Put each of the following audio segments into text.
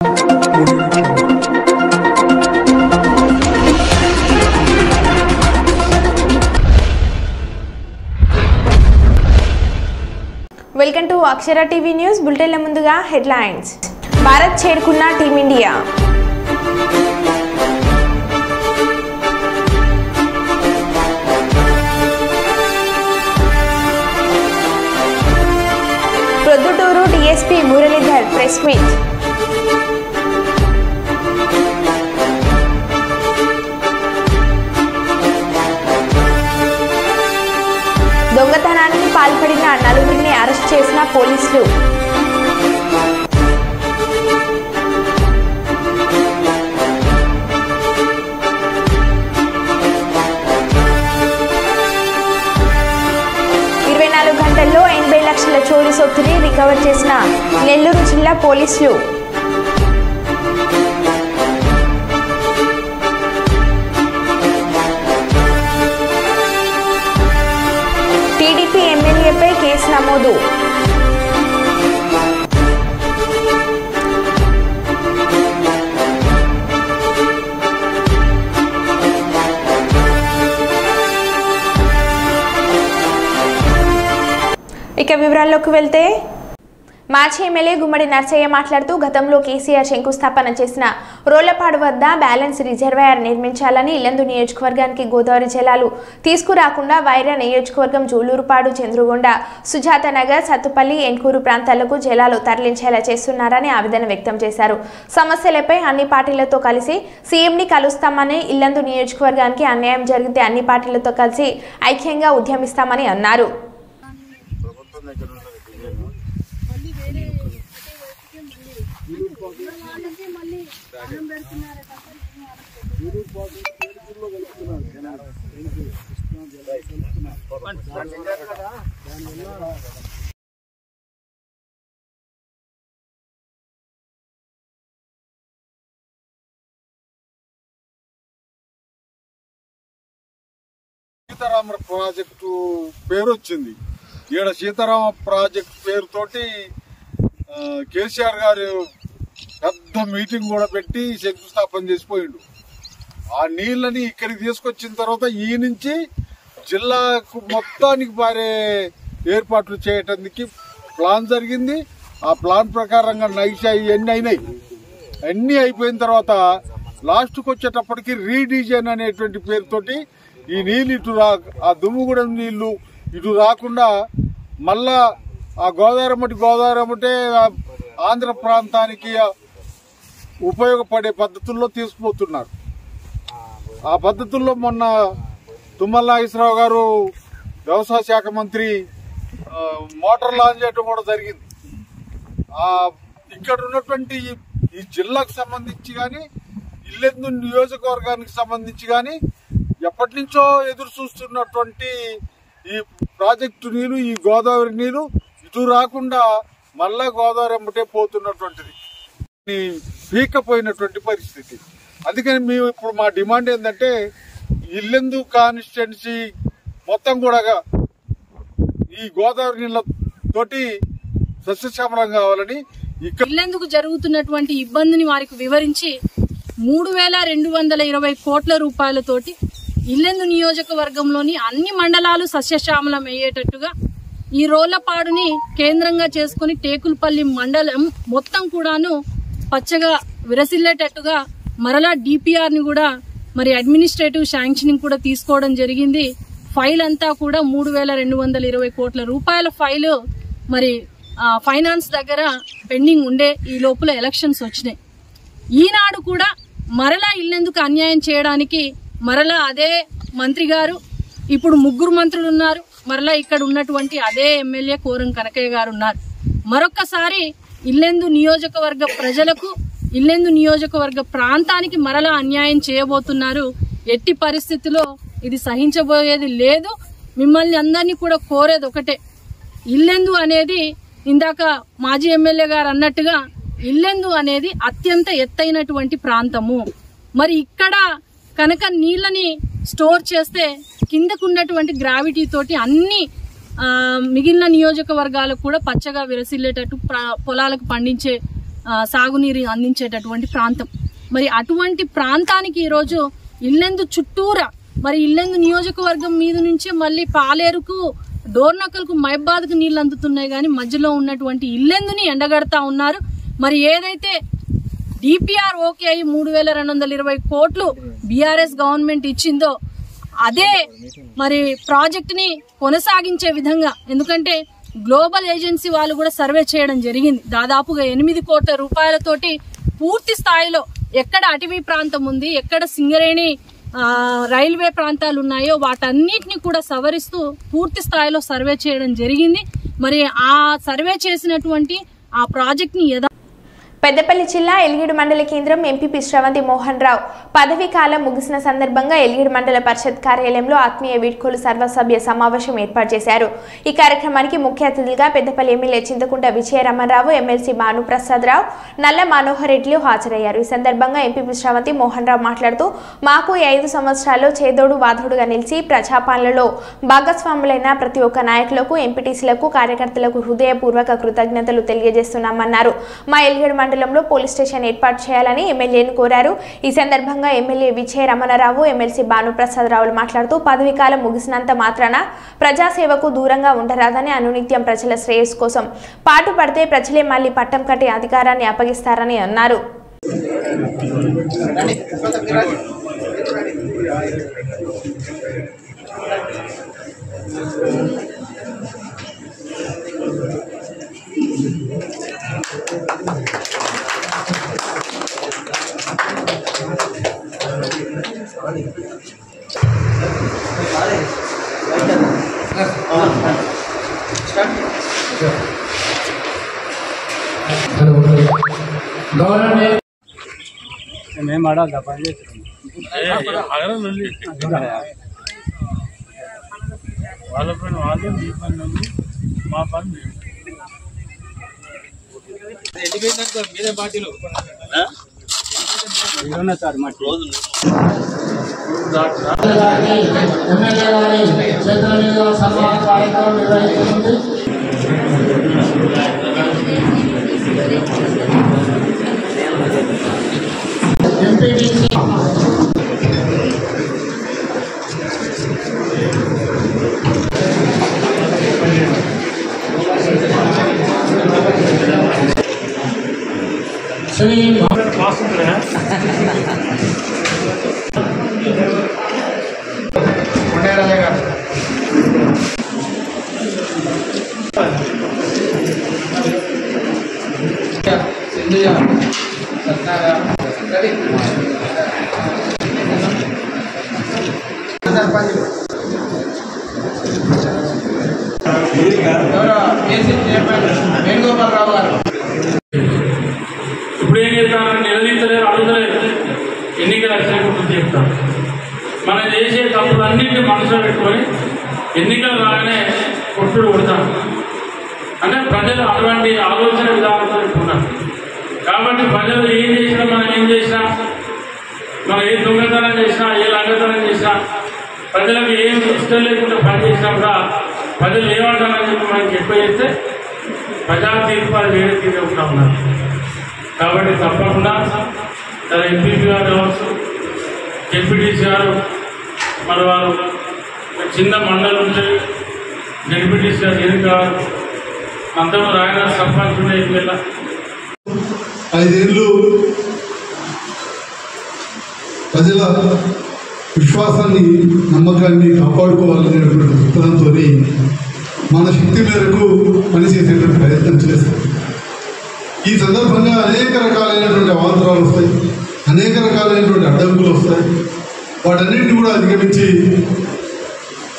Welcome to Akshara TV news బులెటిన్ల ముందుగా headlines. Bharat చేరుకున్న team india. Proddatur DSP Muralidhar press meet. దొంగతనానికి పాల్పడిన నలుగురిని అరెస్ట్ చేసిన పోలీసులు. గంటల్లో 80 లక్షల చోరీ సొత్తుని రికవర్ చేసిన నెల్లూరు జిల్లా పోలీసులు. టీడీపీ ఎమ్మెల్యేపై కేసు నమోదు. ఇక వివరాల్లోకి వెళ్తే, మాజీ ఎమ్మెల్యే గుమ్మడి నర్సయ్య మాట్లాడుతూ గతంలో కేసీఆర్ శంకుస్థాపన చేసిన రోళ్లపాడు వద్ద బ్యాలెన్స్ రిజర్వాయర్ నిర్మించాలని, ఇల్లందు నియోజకవర్గానికి గోదావరి జలాలు తీసుకురాకుండా వైరా నియోజకవర్గం జూలూరుపాడు, చంద్రుగొండ, సుజాత నగర్, సత్తుపల్లి, ఎన్కూరు ప్రాంతాలకు జలాలు తరలించేలా చేస్తున్నారని ఆవేదన వ్యక్తం చేశారు. సమస్యలపై అన్ని పార్టీలతో కలిసి సీఎంని కలుస్తామని, ఇల్లందు నియోజకవర్గానికి అన్యాయం జరిగితే అన్ని పార్టీలతో కలిసి ఐక్యంగా ఉద్యమిస్తామని అన్నారు. సీతారామ ప్రాజెక్టు పేరు వచ్చింది. ఈడ సీతారామ ప్రాజెక్టు పేరుతోటి కేసీఆర్ గారు పెద్ద మీటింగ్ కూడా పెట్టి శంకుస్థాపన చేసిపోయిండు. ఆ నీళ్ళని ఇక్కడికి తీసుకొచ్చిన తర్వాత ఈ నుంచి జిల్లాకు మొత్తానికి పారే ఏర్పాట్లు చేయటానికి ప్లాన్ జరిగింది. ఆ ప్లాన్ ప్రకారంగా నైషా ఇవన్నీ అయినాయి. అన్నీ అయిపోయిన తర్వాత లాస్ట్కి వచ్చేటప్పటికి రీడిజైన్ అనేటువంటి పేరుతోటి ఈ నీళ్ళు ఇటు ఆ దుమ్ముగూడెం నీళ్లు ఇటు రాకుండా మళ్ళా ఆ గోదావరి ఆంధ్ర ప్రాంతానికి ఉపయోగపడే పద్ధతుల్లో తీసుకుపోతున్నారు. ఆ పద్ధతుల్లో మొన్న తుమ్మల నాగేశ్వరరావు గారు వ్యవసాయ శాఖ మంత్రి మోటార్ లాంచ్ చేయడం కూడా జరిగింది. ఇక్కడ ఉన్నటువంటి ఈ జిల్లాకు సంబంధించి కానీ, ఇల్లెందు నియోజకవర్గానికి సంబంధించి కానీ ఎప్పటి నుంచో ఎదురు చూస్తున్నటువంటి ఈ ప్రాజెక్టు నీరు, ఈ గోదావరి నీరు ఇటు రాకుండా మళ్ళా గోదావరి అమ్మటే పోతున్నటువంటిది పీకపోయినటువంటి పరిస్థితి. అందుకని మేము ఇప్పుడు మా డిమాండ్ ఏంటంటే, ఇల్లెందు కాన్స్టిట్యున్సీ మొత్తం కూడా ఈ గోదావరి నీళ్ళతోటి సస్యశ్యామలం కావాలని, ఇల్లెందుకు జరుగుతున్నటువంటి ఇబ్బందిని వారికి వివరించి 3220 కోట్ల రూపాయలతోటి ఇల్లెందు నియోజకవర్గంలోని అన్ని మండలాలు సస్యశ్యామలం అయ్యేటట్టుగా, ఈ రోళ్లపాడుని కేంద్రంగా చేసుకుని టేకులపల్లి మండలం మొత్తం కూడాను పచ్చగా విరసిల్లేటట్టుగా మరలా డిపిఆర్ ని కూడా మరి అడ్మినిస్ట్రేటివ్ శాంక్షనింగ్ కూడా తీసుకోవడం జరిగింది. ఫైల్ అంతా కూడా 3220 కోట్ల రూపాయల ఫైల్ మరి ఫైనాన్స్ దగ్గర పెండింగ్ ఉండే ఈ లోపల ఎలక్షన్స్ వచ్చినాయి. ఈనాడు కూడా మరలా ఇల్లెందుకు అన్యాయం చేయడానికి మరలా అదే మంత్రి గారు, ఇప్పుడు 3 మంత్రులు ఉన్నారు, మరలా ఇక్కడ ఉన్నటువంటి అదే ఎమ్మెల్యే కోరం కనకయ్య గారు ఉన్నారు. మరొక్కసారి ఇల్లెందు నియోజకవర్గ ప్రజలకు, ఇల్లెందు నియోజకవర్గ ప్రాంతానికి మరలా అన్యాయం చేయబోతున్నారు. ఎట్టి పరిస్థితిలో ఇది సహించబోయేది లేదు. మిమ్మల్ని అందరినీ కూడా కోరేది ఒకటే, ఇల్లెందు అనేది ఇందాక మాజీ ఎమ్మెల్యే గారు అన్నట్టుగా ఇల్లెందు అనేది అత్యంత ఎత్తైనటువంటి ప్రాంతము. మరి ఇక్కడ కనుక నీళ్ళని స్టోర్ చేస్తే కిందకున్నటువంటి గ్రావిటీ తోటి అన్ని మిగిలిన నియోజకవర్గాలకు కూడా పచ్చగా విరసిల్లేటట్టు పొలాలకు పండించే సాగునీరు అందించేటటువంటి ప్రాంతం. మరి అటువంటి ప్రాంతానికి ఈరోజు ఇల్లెందు చుట్టూరా మరి ఇల్లెందు నియోజకవర్గం మీద నుంచి మళ్ళీ పాలేరుకు, డోర్నకల్కు, మహబాద్కు నీళ్లు అందుతున్నాయి, కానీ మధ్యలో ఉన్నటువంటి ఇల్లెందుని ఎండగడతా ఉన్నారు. మరి ఏదైతే డిపిఆర్ ఓకే అయ్యి 3,220 కోట్లు బీఆర్ఎస్ గవర్నమెంట్ ఇచ్చిందో అదే మరి ప్రాజెక్ట్ ని కొనసాగించే విధంగా, ఎందుకంటే గ్లోబల్ ఏజెన్సీ వాళ్ళు కూడా సర్వే చేయడం జరిగింది. దాదాపుగా 8 కోట్ల రూపాయలతోటి పూర్తి స్థాయిలో ఎక్కడ అటవీ ప్రాంతం ఉంది, ఎక్కడ సింగరేణి రైల్వే ప్రాంతాలు ఉన్నాయో వాటన్నిటిని కూడా సవరిస్తూ పూర్తి స్థాయిలో సర్వే చేయడం జరిగింది. మరి ఆ సర్వే చేసినటువంటి ఆ ప్రాజెక్ట్ ని పెద్దపల్లి జిల్లా ఎల్గిడి మండల కేంద్రం ఎంపీపీ శ్రవంతి మోహన్ రావు పదవీ కాలం ముగిసిన సందర్భంగా ఎల్గిడి మండల పరిషత్ కార్యాలయంలో ఆత్మీయ వీడ్కోలు సర్వసభ్య సమావేశం ఏర్పాటు చేశారు. ఈ కార్యక్రమానికి ముఖ్య అతిథులుగా పెద్దపల్లి ఎమ్మెల్యే చింతకుంట విజయరమణరావు, ఎమ్మెల్సీ భానుప్రసాద్ రావు, నల్ల మనోహర్ రెడ్డిలు హాజరయ్యారు. ఈ సందర్భంగా ఎంపీపీ శ్రవంతి మోహన్ రావు మాట్లాడుతూ మాకు ఈ 5 సంవత్సరాల్లో చేదోడు వాదోడుగా నిలిచి ప్రజాపాలనలో భాగస్వాములైన ప్రతి ఒక్క నాయకులకు, ఎంపీటీసీలకు, కార్యకర్తలకు హృదయపూర్వక కృతజ్ఞతలు తెలియజేస్తున్నామన్నారు. మా ఎల్గిడి మండలంలో పోలీస్ స్టేషన్ ఏర్పాటు చేయాలని ఎమ్మెల్యేను కోరారు. ఈ సందర్భంగా ఎమ్మెల్యే విజయ రమణరావు, ఎమ్మెల్సీ భానుప్రసాద్ రావులు మాట్లాడుతూ పదవీకాలం ముగిసినంత మాత్రాన ప్రజాసేవకు దూరంగా ఉండరాదని, అనునిత్యం ప్రజల శ్రేయస్సు కోసం పాటుపడితే ప్రజలే మళ్లీ పట్టం కట్టి అధికారాన్ని అప్పగిస్తారని అన్నారు. మేము ఆడాలి పని చేస్తున్నాం వాళ్ళ పని వాళ్ళు, మీ పని మా పని మేము. మీరే పార్టీలు సార్ మా రోజు ఇప్పుడు ఏం చెప్తాను, నిలదీస్తలేరు, అడుగుతలేరు, ఎన్నికలు వచ్చినప్పుడు చెప్తాను. మనం చేసే తప్పులన్నింటినీ మనసులో పెట్టుకొని ఎన్నికలు రాగానే కొట్టుడు కొడతాం. అంటే ప్రజలు అటువంటి ఆలోచన విధానంతో ఉన్నారు. కాబట్టి ప్రజలు ఏం చేసినా, మనం ఏం చేసినా, మనం ఏ దొంగతనం చేసినా, ఏ లంగతనం చేసినా, ప్రజలకు ఏం ఇష్టం లేకుండా పని చేసినా కూడా ప్రజలు ఏమంటారని చెప్పి మనకి ఎక్కువ చేస్తే ప్రజా తీర్పు అది వేరే తీరుగా ఉన్నారు. కాబట్టి తప్పకుండా తన ఎంపీపీ గారు కావచ్చు, డిప్యూటీసీ గారు, మరి వారు చిన్న మండలం ఉంటాయి, డిప్యూటీసీ గారు ఏం కావాలి, అందరూ రాయన సర్పంచ్ ఉండే ఎమ్మెల్యే 5 ఏళ్ళు ప్రజల విశ్వాసాన్ని, నమ్మకాన్ని కాపాడుకోవాలనేటువంటి దృక్పథంతో మన శక్తి మేరకు పనిచేసేటువంటి ప్రయత్నం చేస్తాం. ఈ సందర్భంగా అనేక రకాలైనటువంటి అవాంతరాలు వస్తాయి, అనేక రకాలైనటువంటి అడ్డంకులు వస్తాయి. వాటన్నింటినీ కూడా అధిగమించి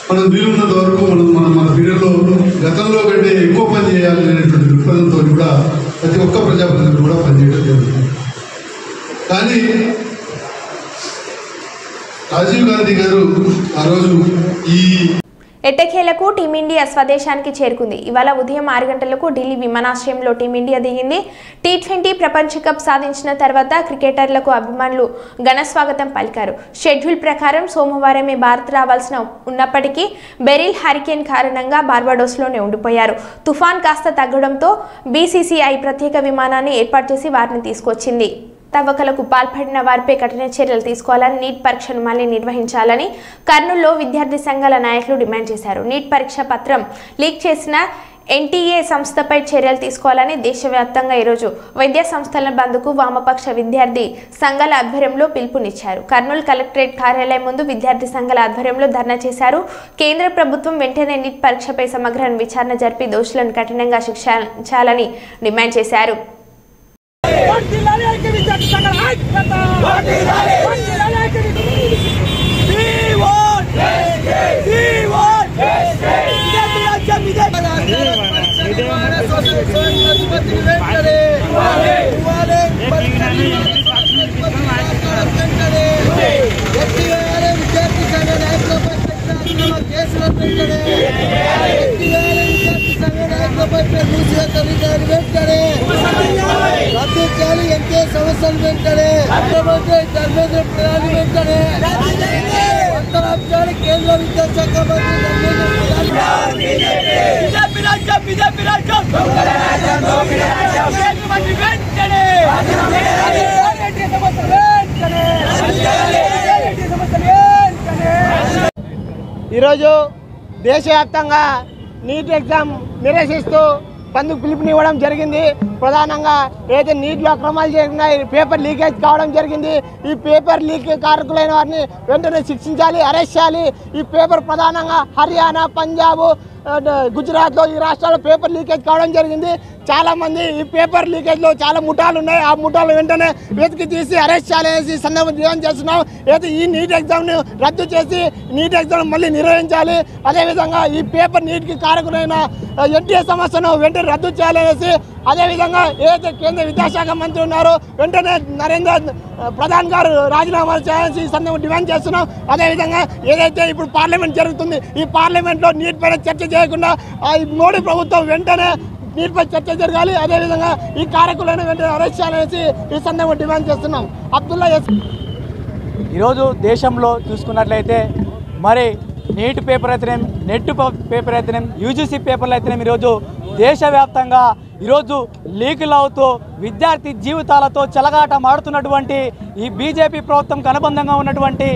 మనం వీలున్నంత వరకు మన పీరియడ్లో గతంలో కంటే ఎక్కువ పని చేయాలి అనేటువంటి దృక్పథంతో కూడా ప్రతి ఒక్క ప్రజాప్రతినిధులు కూడా పనిచేయడం జరుగుతుంది. కానీ రాజీవ్ గాంధీ గారు ఆ రోజు ఎట్టకేలకు టీమిండియా స్వదేశానికి చేరుకుంది. ఇవాళ ఉదయం 6 గంటలకు ఢిల్లీ విమానాశ్రయంలో టీమిండియా దిగింది. T20 ప్రపంచ కప్ సాధించిన తర్వాత క్రికెటర్లకు అభిమానులు ఘన స్వాగతం పలికారు. షెడ్యూల్ ప్రకారం సోమవారమే భారత్ రావాల్సిన ఉన్నప్పటికీ బెరిల్ హరికేన్ కారణంగా బార్బడోస్లోనే ఉండిపోయారు. తుఫాన్ కాస్త తగ్గడంతో BCCI ప్రత్యేక విమానాన్ని ఏర్పాటు చేసి వారిని తీసుకొచ్చింది. తవ్వకలకు పాల్పడిన వారిపై కఠిన చర్యలు తీసుకోవాలని, నీట్ పరీక్షను మళ్లీ నిర్వహించాలని కర్నూలులో విద్యార్థి సంఘాల నాయకులు డిమాండ్ చేశారు. నీట్ పరీక్ష పత్రం లీక్ చేసిన NTA సంస్థపై చర్యలు తీసుకోవాలని దేశవ్యాప్తంగా ఈరోజు వైద్య సంస్థల బంద్కు వామపక్ష విద్యార్థి సంఘాల ఆధ్వర్యంలో పిలుపునిచ్చారు. కర్నూలు కలెక్టరేట్ కార్యాలయం ముందు విద్యార్థి సంఘాల ఆధ్వర్యంలో ధర్నా చేశారు. కేంద్ర ప్రభుత్వం వెంటనే నీట్ పరీక్షపై సమగ్ర విచారణ జరిపి దోషులను కఠినంగా శిక్షించాలని డిమాండ్ చేశారు. ఈరోజు దేశవ్యాప్తంగా నీట్ ఎగ్జామ్ నిరసిస్తూ బంద్కు పిలుపునివ్వడం జరిగింది. ప్రధానంగా ఏదైతే నీటిలో అక్రమాలు జరిగినాయి, పేపర్ లీకేజ్ కావడం జరిగింది. ఈ పేపర్ లీక్ కారకులైన వారిని వెంటనే శిక్షించాలి, అరెస్ట్ చేయాలి. ఈ పేపర్ ప్రధానంగా హర్యానా, పంజాబ్, గుజరాత్లో ఈ రాష్ట్రాల్లో పేపర్ లీకేజ్ కావడం జరిగింది. చాలామంది ఈ పేపర్ లీకేజ్లో చాలా ముఠాలు ఉన్నాయి. ఆ ముఠాలు వెంటనే వెతికి తీసి అరెస్ట్ చేయాలనేసి సందర్భం డిమాండ్ చేస్తున్నాం. అయితే ఈ నీట్ ఎగ్జామ్ను రద్దు చేసి నీట్ ఎగ్జామ్ మళ్ళీ నిర్వహించాలి. అదేవిధంగా ఈ పేపర్ నీట్కి కారకులైన NTA సంస్థను వెంటనే రద్దు చేయాలనేసి, అదేవిధంగా ఏదైతే కేంద్ర విద్యాశాఖ మంత్రి ఉన్నారో వెంటనే ప్రధాన్ గారు రాజీనామా చేయాల్సి సందర్భం డిమాండ్ చేస్తున్నాం. అదేవిధంగా ఏదైతే ఇప్పుడు పార్లమెంట్ జరుగుతుంది, ఈ పార్లమెంట్లో నీట్ పైన చర్చ చేయకుండా మోడీ ప్రభుత్వం వెంటనే నీటిపై చర్చ జరగాలి. అదేవిధంగా ఈ కారకులను వెంటనే అరెస్ట్ చేయాలనేసి ఈ సందర్భంగా డిమాండ్ చేస్తున్నాం. అబ్దుల్లా ఈరోజు దేశంలో చూసుకున్నట్లయితే మరి నీట్ పేపర్ అయితేనేం, నెట్ పేపర్ అయితేనేం, UGC పేపర్లు అయితేనేం ఈరోజు దేశవ్యాప్తంగా ఈరోజు లీకులు అవుతూ విద్యార్థి జీవితాలతో చెలగాట మాడుతున్నటువంటి ఈ బీజేపీ ప్రభుత్వంకి అనుబంధంగా ఉన్నటువంటి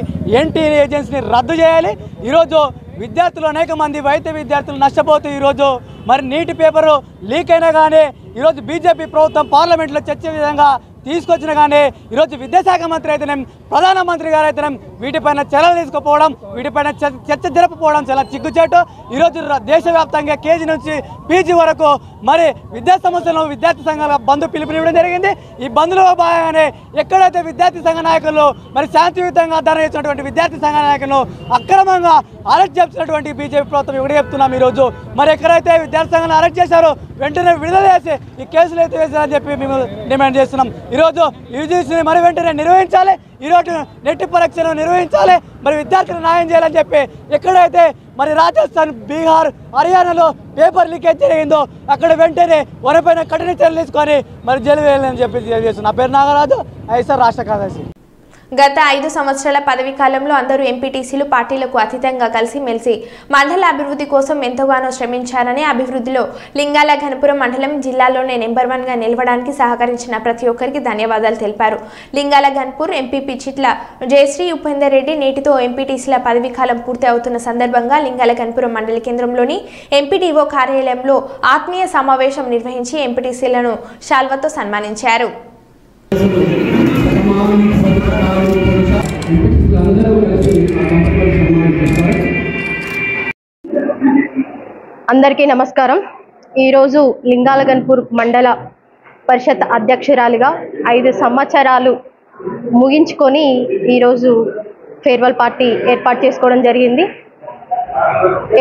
NTA ఏజెన్సీని రద్దు చేయాలి. ఈరోజు విద్యార్థులు అనేక మంది వైద్య విద్యార్థులు నష్టపోతూ ఈరోజు మరి నీటి పేపరు లీక్ అయినా కానీ ఈరోజు బీజేపీ ప్రభుత్వం పార్లమెంట్లో చర్చ విధంగా తీసుకొచ్చిన కానీ ఈరోజు విద్యాశాఖ మంత్రి అయితేనేం, ప్రధానమంత్రి గారు అయితేనేం వీటిపైన చర్యలు తీసుకుపోవడం, వీటిపైన చర్చ జరపకపోవడం చాలా చిగ్గుచేటు. ఈరోజు దేశవ్యాప్తంగా KG నుంచి PG వరకు మరి విద్యా సంస్థలను విద్యార్థి సంఘాల బంద్ పిలుపునివ్వడం జరిగింది. ఈ బంద్లో భాగంగానే ఎక్కడైతే విద్యార్థి సంఘ నాయకులు మరి శాంతియుతంగా ధర్నా చేసినటువంటి విద్యార్థి సంఘ నాయకులను అక్రమంగా అరెస్ట్ చేసినటువంటి బీజేపీ ప్రభుత్వం ఇక్కడ చెప్తున్నాం. ఈరోజు మరి ఎక్కడైతే విద్యార్థి సంఘాలను అరెస్ట్ చేశారో వెంటనే విడుదల చేసి ఈ కేసులు అయితే వేసారని చెప్పి మేము డిమాండ్ చేస్తున్నాం. ఈరోజు UGCని మరి వెంటనే నిర్వహించాలి, ఈరోజు నెట్ పరీక్షను నిర్వహించాలి, మరి విద్యార్థులు న్యాయం చేయాలని చెప్పి ఎక్కడైతే మరి రాజస్థాన్, బీహార్, హర్యానాలో పేపర్ లీకేజ్ జరిగిందో అక్కడ వెంటనే వరపైన కఠిన చర్యలు తీసుకొని మరి జైలు వేయాలని చెప్పి తెలియజేస్తున్నాం. నా పేరు నాగరాజు, ఐఎస్ఆర్ రాష్ట్ర కార్యదర్శి. గత 5 సంవత్సరాల పదవీ కాలంలో అందరూ ఎంపీటీసీలు పార్టీలకు అతీతంగా కలిసిమెలిసి మండల అభివృద్ధి కోసం ఎంతగానో శ్రమించారని, అభివృద్ధిలో లింగాల ఘనపురం మండలం జిల్లాలోనే నెంబర్ 1గా నిలవడానికి సహకరించిన ప్రతి ఒక్కరికి ధన్యవాదాలు తెలిపారు. లింగాల ఘన్పూర్ ఎంపీపీ చిట్ల జయశ్రీ ఉపేందర్ రెడ్డి నేటితో ఎంపీటీసీల పదవీ కాలం పూర్తి అవుతున్న సందర్భంగా లింగాల ఘన్పురం మండల కేంద్రంలోని ఎంపీడీఓ కార్యాలయంలో ఆత్మీయ సమావేశం నిర్వహించి ఎంపీటీసీలను శాల్వతో సన్మానించారు. అందరికీ నమస్కారం. ఈరోజు లింగాల ఘన్పూర్ మండల పరిషత్ అధ్యక్షురాలిగా 5 సంవత్సరాలు ముగించుకొని ఈరోజు ఫేర్వెల్ పార్టీ ఏర్పాటు చేసుకోవడం జరిగింది.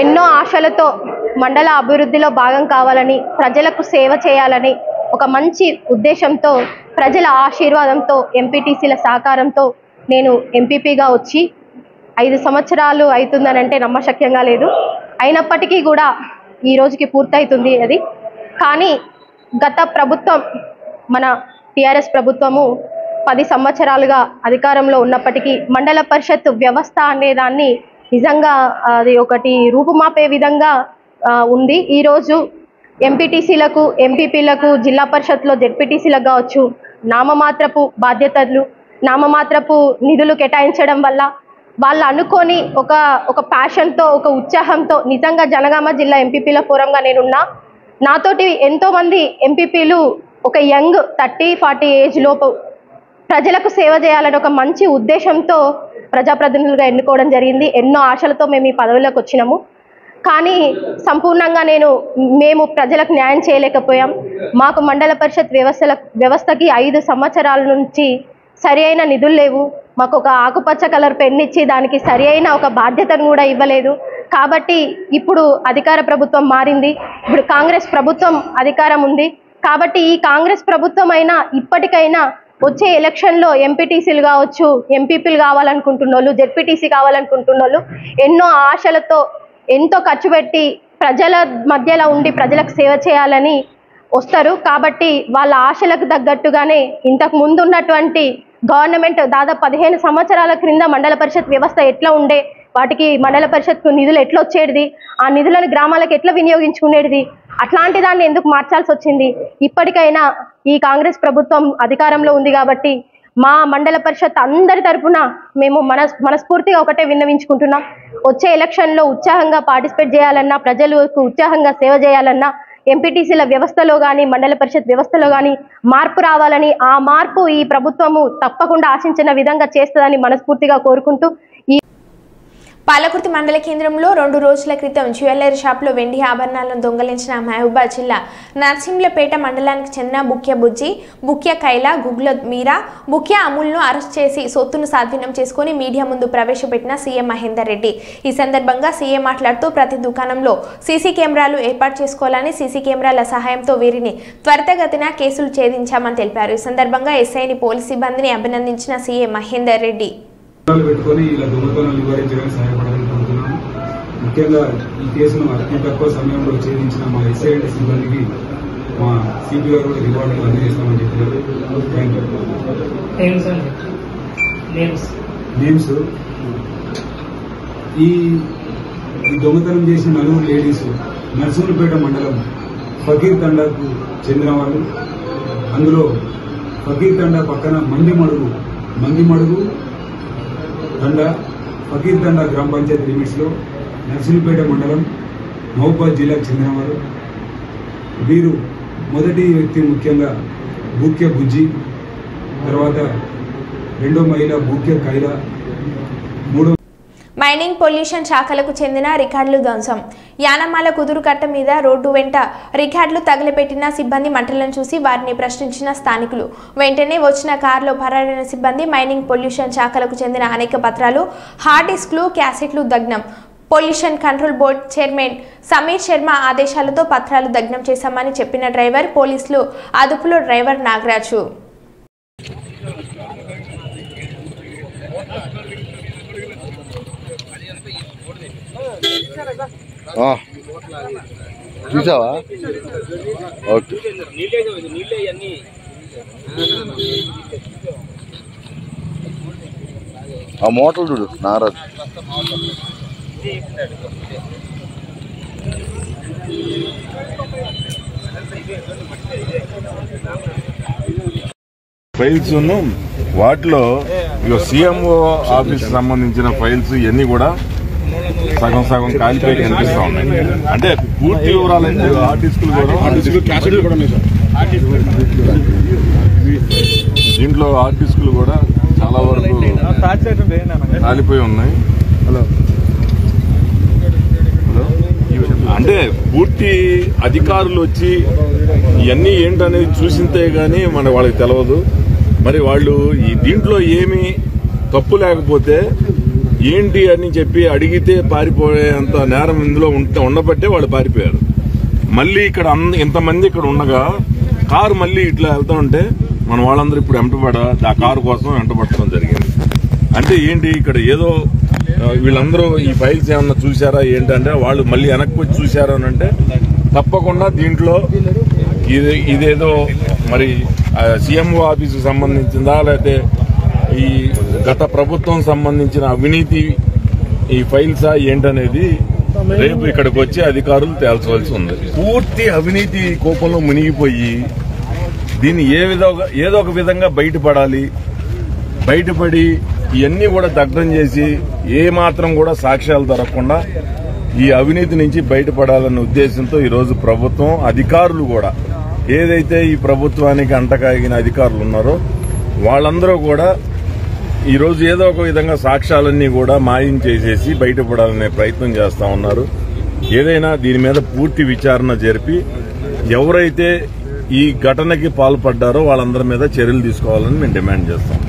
ఎన్నో ఆశలతో మండల అభివృద్ధిలో భాగం కావాలని, ప్రజలకు సేవ చేయాలని ఒక మంచి ఉద్దేశంతో, ప్రజల ఆశీర్వాదంతో, ఎంపీటీసీల సహకారంతో నేను ఎంపీపీగా వచ్చి 5 సంవత్సరాలు అవుతుందనంటే నమ్మశక్యంగా లేదు. అయినప్పటికీ కూడా ఈ రోజుకి పూర్తవుతుంది అది. కానీ గత ప్రభుత్వం, మన టిఆర్ఎస్ ప్రభుత్వము 10 సంవత్సరాలుగా అధికారంలో ఉన్నప్పటికీ మండల పరిషత్ వ్యవస్థ అనే దాన్ని నిజంగా అది ఒకటి రూపుమాపే విధంగా ఉంది. ఈరోజు ఎంపీటీసీలకు, ఎంపీపీలకు, జిల్లా పరిషత్లో జెడ్పీటీసీలకు కావచ్చు, నామమాత్రపు బాధ్యతలు, నామమాత్రపు నిధులు కేటాయించడం వల్ల వాళ్ళు అనుకొని ఒక ప్యాషన్తో, ఒక ఉత్సాహంతో, నిజంగా జనగామ జిల్లా ఎంపీపీల ఫోరంగా నేనున్నా, నాతోటి ఎంతోమంది ఎంపీపీలు ఒక యంగ్ 30-40 ఏజ్ లోపు ప్రజలకు సేవ చేయాలని ఒక మంచి ఉద్దేశంతో ప్రజాప్రతినిధులుగా ఎన్నుకోవడం జరిగింది. ఎన్నో ఆశలతో మేము ఈ పదవులకు వచ్చినాము. కానీ సంపూర్ణంగా మేము ప్రజలకు న్యాయం చేయలేకపోయాం. మాకు మండల పరిషత్ వ్యవస్థకి 5 సంవత్సరాల నుంచి సరి అయిన నిధులు లేవు. మాకు ఒక ఆకుపచ్చ కలర్ పెన్ ఇచ్చి దానికి సరి అయిన ఒక బాధ్యతను కూడా ఇవ్వలేదు. కాబట్టి ఇప్పుడు అధికార ప్రభుత్వం మారింది, ఇప్పుడు కాంగ్రెస్ ప్రభుత్వం అధికారం ఉంది. కాబట్టి ఈ కాంగ్రెస్ ప్రభుత్వం అయినా ఇప్పటికైనా వచ్చే ఎలక్షన్లో ఎంపీటీసీలు కావచ్చు, ఎంపీపీలు కావాలనుకుంటున్నోళ్ళు, జెడ్పీటీసీ కావాలనుకుంటున్నోళ్ళు ఎన్నో ఆశలతో ఎంతో ఖర్చు పెట్టి ప్రజల మధ్యలో ఉండి ప్రజలకు సేవ చేయాలని వస్తారు. కాబట్టి వాళ్ళ ఆశలకు తగ్గట్టుగానే ఇంతకు ముందు ఉన్నటువంటి గవర్నమెంట్ దాదాపు 15 సంవత్సరాల క్రింద మండల పరిషత్ వ్యవస్థ ఎట్లా ఉండే, వాటికి మండల పరిషత్కు నిధులు ఎట్లా వచ్చేది, ఆ నిధులను గ్రామాలకు ఎట్లా వినియోగించుకునేది, అట్లాంటి దాన్ని ఎందుకు మార్చాల్సి వచ్చింది? ఇప్పటికైనా ఈ కాంగ్రెస్ ప్రభుత్వం అధికారంలో ఉంది కాబట్టి మా మండల పరిషత్ అందరి తరఫున మేము మనస్ఫూర్తిగా ఒకటే విన్నవించుకుంటున్నాం. వచ్చే ఎలక్షన్లో ఉత్సాహంగా పార్టిసిపేట్ చేయాలన్నా, ప్రజలకు ఉత్సాహంగా సేవ చేయాలన్నా ఎంపీటీసీల వ్యవస్థలో కానీ, మండల పరిషత్ వ్యవస్థలో కానీ మార్పు రావాలని, ఆ మార్పు ఈ ప్రభుత్వము తప్పకుండా ఆశించిన విధంగా చేస్తుందని మనస్ఫూర్తిగా కోరుకుంటూ పాలకుర్తి మండల కేంద్రంలో 2 రోజుల క్రితం జ్యువెలరీ షాప్లో వెండి ఆభరణాలను దొంగలించిన మహబూబాబాద్ జిల్లా నర్సింహులపేట మండలానికి చెందిన బుక్య బుజ్జి, బుక్య కైలా, గుగ్ల మీరా, బుక్య అమూల్ను అరెస్ట్ చేసి సొత్తును స్వాధీనం చేసుకుని మీడియా ముందు ప్రవేశపెట్టిన సీఎం మహేందర్ రెడ్డి. ఈ సందర్భంగా సీఎం మాట్లాడుతూ ప్రతి దుకాణంలో సీసీ కెమెరాలు ఏర్పాటు చేసుకోవాలని, సీసీ కెమెరాల సహాయంతో వీరిని త్వరితగతిన కేసులు ఛేదించామని తెలిపారు. ఈ సందర్భంగా ఎస్ఐని, పోలీస్ సిబ్బందిని అభినందించిన సీఎం మహేందర్ రెడ్డి. పెట్టుకొని ఇలా దొంగతనాలు నివారించడానికి సహాయపడాలని కోరుతున్నాను. ముఖ్యంగా ఈ కేసును అతి తక్కువ సమయంలో ఛేదించిన మా ఎస్ఐ అండ్ సిబ్బందికి మా సిపి గారు కూడా రివార్డులు అందజేస్తామని చెప్పినారు. నేమ్స్ ఈ దొంగతనం చేసిన 4 లేడీస్ నర్సింహులపేట మండలం ఫకీర్ తండాకు చెందిన వాళ్ళు. అందులో ఫకీర్ తండా పక్కన మందిమడుగు తండా, ఫకీర్ తండా గ్రామ పంచాయతీ లిమిట్స్ లో నర్సింహులపేట మండలం మహబూబాబాద్ జిల్లాకు చెందినవారు. వీరు మొదటి వ్యక్తి ముఖ్యంగా బూక్య బుజ్జి, తర్వాత రెండో మహిళ బూక్య కైలా, మూడో మైనింగ్ పొల్యూషన్ శాఖలకు చెందిన రికార్డులు ధ్వంసం. యానమాల కుదురుకట్ట మీద రోడ్డు వెంట రికార్డులు తగిలిపెట్టిన సిబ్బంది మంటలను చూసి వారిని ప్రశ్నించిన స్థానికులు. వెంటనే వచ్చిన కారులో పరారైన సిబ్బంది మైనింగ్ పొల్యూషన్ శాఖలకు చెందిన అనేక పత్రాలు, హార్డ్ డిస్క్లు, క్యాసెట్లు దగ్నం. Pollution control board chairman Sameer Sharma ఆదేశాలతో పత్రాలు దగ్నం చేశామని చెప్పిన డ్రైవర్, పోలీసులు అదుపులో డ్రైవర్ నాగరాజు. చూసావా? ఓకే. ఆ మోటార్లు చూడు నారాజు. ఫైల్స్ వాటిలో సీఎంఓ ఆఫీస్ సంబంధించిన ఫైల్స్ ఇవన్నీ కూడా సగం సగం కాలిపోయి కనిపిస్తా ఉన్నాయి. అంటే పూర్తి వివరాలు అయితే హార్డ్ డిస్కులు కూడా దీంట్లో హార్డ్ డిస్కులు కూడా చాలా వరకు కాలిపోయి ఉన్నాయి. అంటే పూర్తి అధికారులు వచ్చి ఇవన్నీ ఏంటనేది చూసింతే గానీ వాళ్ళకి తెలియదు. మరి వాళ్ళు ఈ దీంట్లో ఏమి తప్పు లేకపోతే ఏంటి అని చెప్పి అడిగితే పారిపోయేంత నేరం ఇందులో ఉండబట్టే వాళ్ళు పారిపోయారు. మళ్ళీ ఇక్కడ ఇంతమంది ఇక్కడ ఉండగా కారు మళ్ళీ ఇట్లా వెళ్తా ఉంటే మన వాళ్ళందరూ ఇప్పుడు ఆ కారు కోసం వెంటబడటం జరిగింది. అంటే ఏంటి ఇక్కడ ఏదో వీళ్ళందరూ ఈ ఫైల్స్ ఏమన్నా చూసారా ఏంటంటే వాళ్ళు మళ్ళీ వెనక్కి వచ్చి చూసారా అని అంటే తప్పకుండా దీంట్లో ఇదేదో మరి సీఎంఓ ఆఫీసుకు సంబంధించిందా లేకపోతే ఈ గత ప్రభుత్వం సంబంధించిన అవినీతి ఈ ఫైల్సా ఏంటనేది రేపు ఇక్కడికి వచ్చి అధికారులు తేల్చవలసి ఉంది. పూర్తి అవినీతి కోపంలో మునిగిపోయి దీన్ని ఏదో ఒక విధంగా బయటపడి ఇవన్నీ కూడా దగ్ధం చేసి ఏ మాత్రం కూడా సాక్ష్యాలు దొరకకుండా ఈ అవినీతి నుంచి బయటపడాలన్న ఉద్దేశంతో ఈరోజు ప్రభుత్వం అధికారులు కూడా ఏదైతే ఈ ప్రభుత్వానికి అంటకాగిన అధికారులు ఉన్నారో వాళ్ళందరూ కూడా ఈరోజు ఏదో ఒక విధంగా సాక్ష్యాలన్నీ కూడా మాయం చేసేసి బయటపడాలనే ప్రయత్నం చేస్తా ఉన్నారు. ఏదైనా దీని మీద పూర్తి విచారణ జరిపి ఎవరైతే ఈ ఘటనకి పాల్పడ్డారో వాళ్ళందరి మీద చర్యలు తీసుకోవాలని మేము డిమాండ్ చేస్తాం.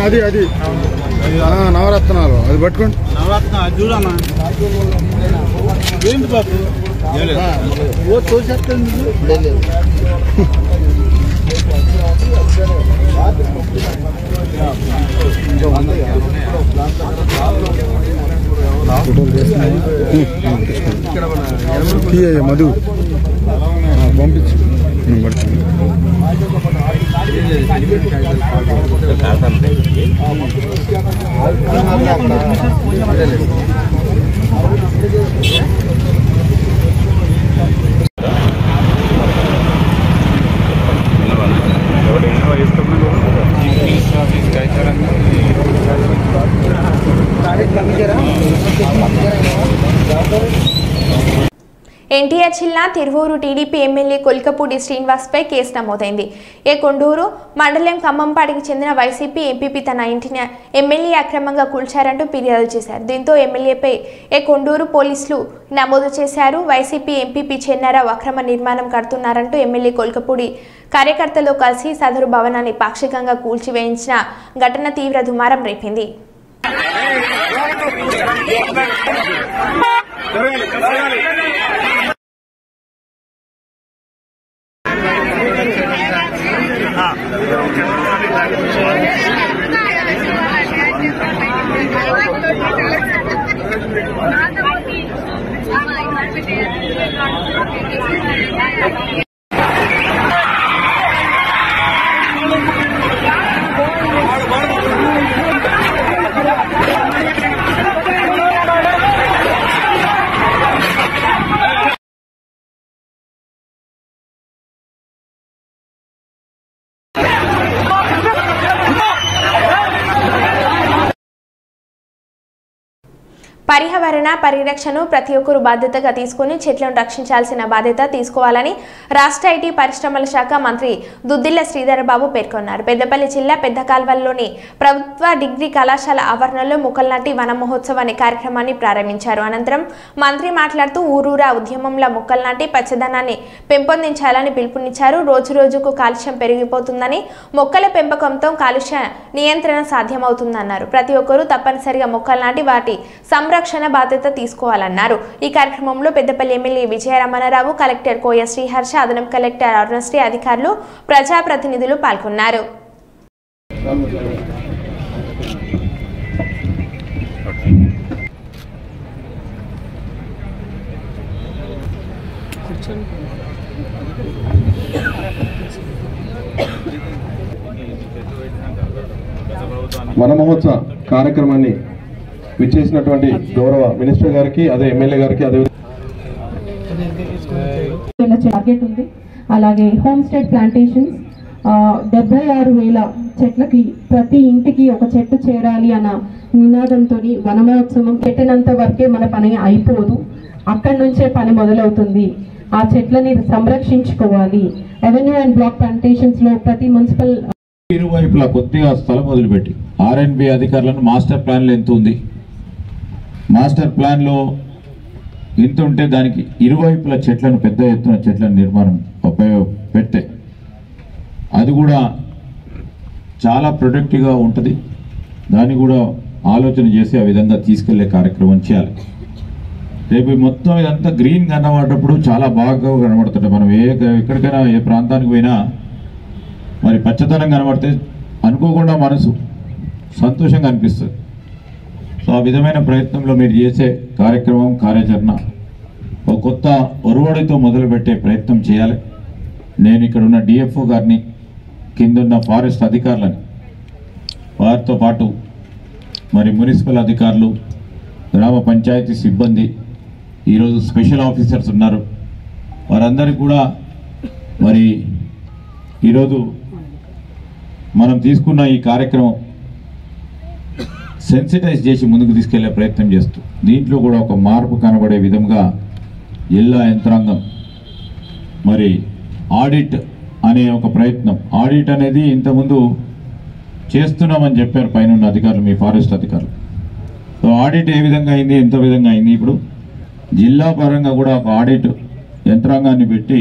అది నవరత్నాలు అది పట్టుకోండి. నవరత్న అది చూడమ్మా ఏంటి బాబు మధు పంపించు. ఎన్టీఆర్ జిల్లా తిరువూరు టీడీపీ ఎమ్మెల్యే కొల్కపూడి శ్రీనివాస్పై కేసు నమోదైంది. కొండూరు మండలం ఖమ్మంపాడికి చెందిన వైసీపీ ఎంపీపీ తన ఇంటిని ఎమ్మెల్యే అక్రమంగా కూల్చారంటూ ఫిర్యాదు చేశారు. దీంతో ఎమ్మెల్యేపై కొండూరు పోలీసులు నమోదు చేశారు. వైసీపీ ఎంపీపీ చెన్నారావు అక్రమ నిర్మాణం కడుతున్నారంటూ ఎమ్మెల్యే కొల్కపూడి కార్యకర్తలు కలిసి సదరు భవనాన్ని పాక్షికంగా కూల్చివేయించిన ఘటన తీవ్ర దుమారం రేపింది. పర్యావరణ పరిరక్షణను ప్రతి ఒక్కరూ బాధ్యతగా తీసుకుని చెట్లను రక్షించాల్సిన బాధ్యత తీసుకోవాలని రాష్ట్ర ఐటీ పరిశ్రమల శాఖ మంత్రి దుద్దిళ్ల శ్రీధర్ బాబు పేర్కొన్నారు. పెద్దపల్లి జిల్లా పెద్దకాల్వల్లోని ప్రభుత్వ డిగ్రీ కళాశాల ఆవరణలో మొక్కలు నాటి వన మహోత్సవం అనే కార్యక్రమాన్ని ప్రారంభించారు. అనంతరం మంత్రి మాట్లాడుతూ ఊరూరా ఉద్యమంలో మొక్కలు నాటి పచ్చదనాన్ని పెంపొందించాలని పిలుపునిచ్చారు. రోజు రోజుకు కాలుష్యం పెరిగిపోతుందని మొక్కల పెంపకంతో కాలుష్య నియంత్రణ సాధ్యమవుతుందన్నారు. ప్రతి ఒక్కరూ తప్పనిసరిగా మొక్కలు నాటి వాటి సంరక్షణ బాధ్యత తీసుకోవాలన్నారు. ఈ కార్యక్రమంలో పెద్దపల్లి ఎమ్మెల్యే విజయరమణరావు, కలెక్టర్ కోయ శ్రీహర్ష, అదనపు కలెక్టర్ అరుణశ్రీ, అధికారులు, ప్రజాప్రతినిధులు పాల్గొన్నారు. వన మహోత్సవ కార్యక్రమాన్ని విచ్చేసినటువంటి గౌరవ మినిస్టర్ గారికి, అదే ఎమ్మెల్యే గారికి, అదే టార్గెట్ ఉంది. అలాగే హోమ్ స్టేట్ ప్లాంటేషన్స్ 76,000 చెట్లకి ప్రతి ఇంటికి ఒక చెట్టు చేరాలి అన్న నినాదంతో వన మహోత్సవం పెట్టినంత వరకే మన పని అయిపోదు. అక్కడి నుంచే పని మొదలవుతుంది. ఆ చెట్లని సంరక్షించుకోవాలి. రెవెన్యూ అండ్ బ్లాక్ ప్లాంటేషన్స్ లో ప్రతి మున్సిపల్ ఇరువైపులా కొద్దిగా స్థలం వదిలిపెట్టి ఆర్ఎండ్బి అధికారులను మాస్టర్ ప్లాన్లో ఎంత ఉంది, మాస్టర్ ప్లాన్లో ఇంత ఉంటే దానికి ఇరువైపుల చెట్లను, పెద్ద ఎత్తున చెట్లను నిర్మాణం పెడితే అది కూడా చాలా ప్రొడక్టివ్గా ఉంటుంది. దాన్ని కూడా ఆలోచన చేసి ఆ విధంగా తీసుకెళ్లే కార్యక్రమం చేయాలి. రేపు మొత్తం ఇదంతా గ్రీన్ కనబడేటప్పుడు చాలా బాగా కనబడుతుంటాయి. మనం ఎక్కడికైనా ఏ ప్రాంతానికి పోయినా మరి పచ్చదనం కనబడితే అనుకోకుండా మనసు సంతోషంగా అనిపిస్తుంది. సో ఆ విధమైన ప్రయత్నంలో మీరు చేసే కార్యక్రమం కార్యాచరణ ఒక కొత్త ఒరవడితో మొదలుపెట్టే ప్రయత్నం చేయాలి. నేను ఇక్కడ ఉన్న డిఎఫ్ఓ గారిని, కిందున్న ఫారెస్ట్ అధికారులని, వారితో పాటు మరి మున్సిపల్ అధికారులు, గ్రామ పంచాయతీ సిబ్బంది, ఈరోజు స్పెషల్ ఆఫీసర్స్ ఉన్నారు, వారందరికీ కూడా మరి ఈరోజు మనం తీసుకున్న ఈ కార్యక్రమం సెన్సిటైజ్ చేసి ముందుకు తీసుకెళ్లే ప్రయత్నం చేస్తూ దీంట్లో కూడా ఒక మార్పు కనబడే విధంగా జిల్లా యంత్రాంగం మరి ఆడిట్ అనే ఒక ప్రయత్నం, ఆడిట్ అనేది ఇంతకుముందు చేస్తున్నామని చెప్పారు పైన అధికారులు, మీ ఫారెస్ట్ అధికారులు. సో ఆడిట్ ఏ విధంగా అయింది, ఎంత విధంగా అయింది, ఇప్పుడు జిల్లా పరంగా కూడా ఒక ఆడిట్ యంత్రాంగాన్ని పెట్టి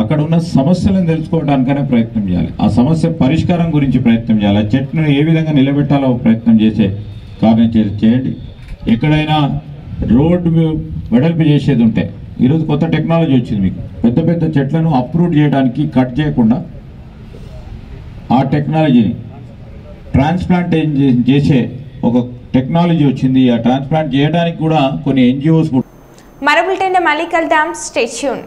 అక్కడ ఉన్న సమస్యలను తెలుసుకోవడానికనే ప్రయత్నం చేయాలి. ఆ సమస్య పరిష్కారం గురించి ప్రయత్నం చేయాలి. ఆ చెట్టును ఏ విధంగా నిలబెట్టాలో ప్రయత్నం చేసే కార్యం చేయండి. ఎక్కడైనా రోడ్డు వెడల్పు చేసేది ఉంటే, ఈరోజు కొత్త టెక్నాలజీ వచ్చింది మీకు, పెద్ద పెద్ద చెట్లను అప్రూట్ చేయడానికి కట్ చేయకుండా ఆ టెక్నాలజీని ట్రాన్స్ప్లాంటేషన్ చేసే ఒక టెక్నాలజీ వచ్చింది. ఆ ట్రాన్స్ప్లాంట్ చేయడానికి కూడా కొన్ని NGOs. మరో బులెటిన్ మళ్ళీ కలుద్దాం. Stay tune.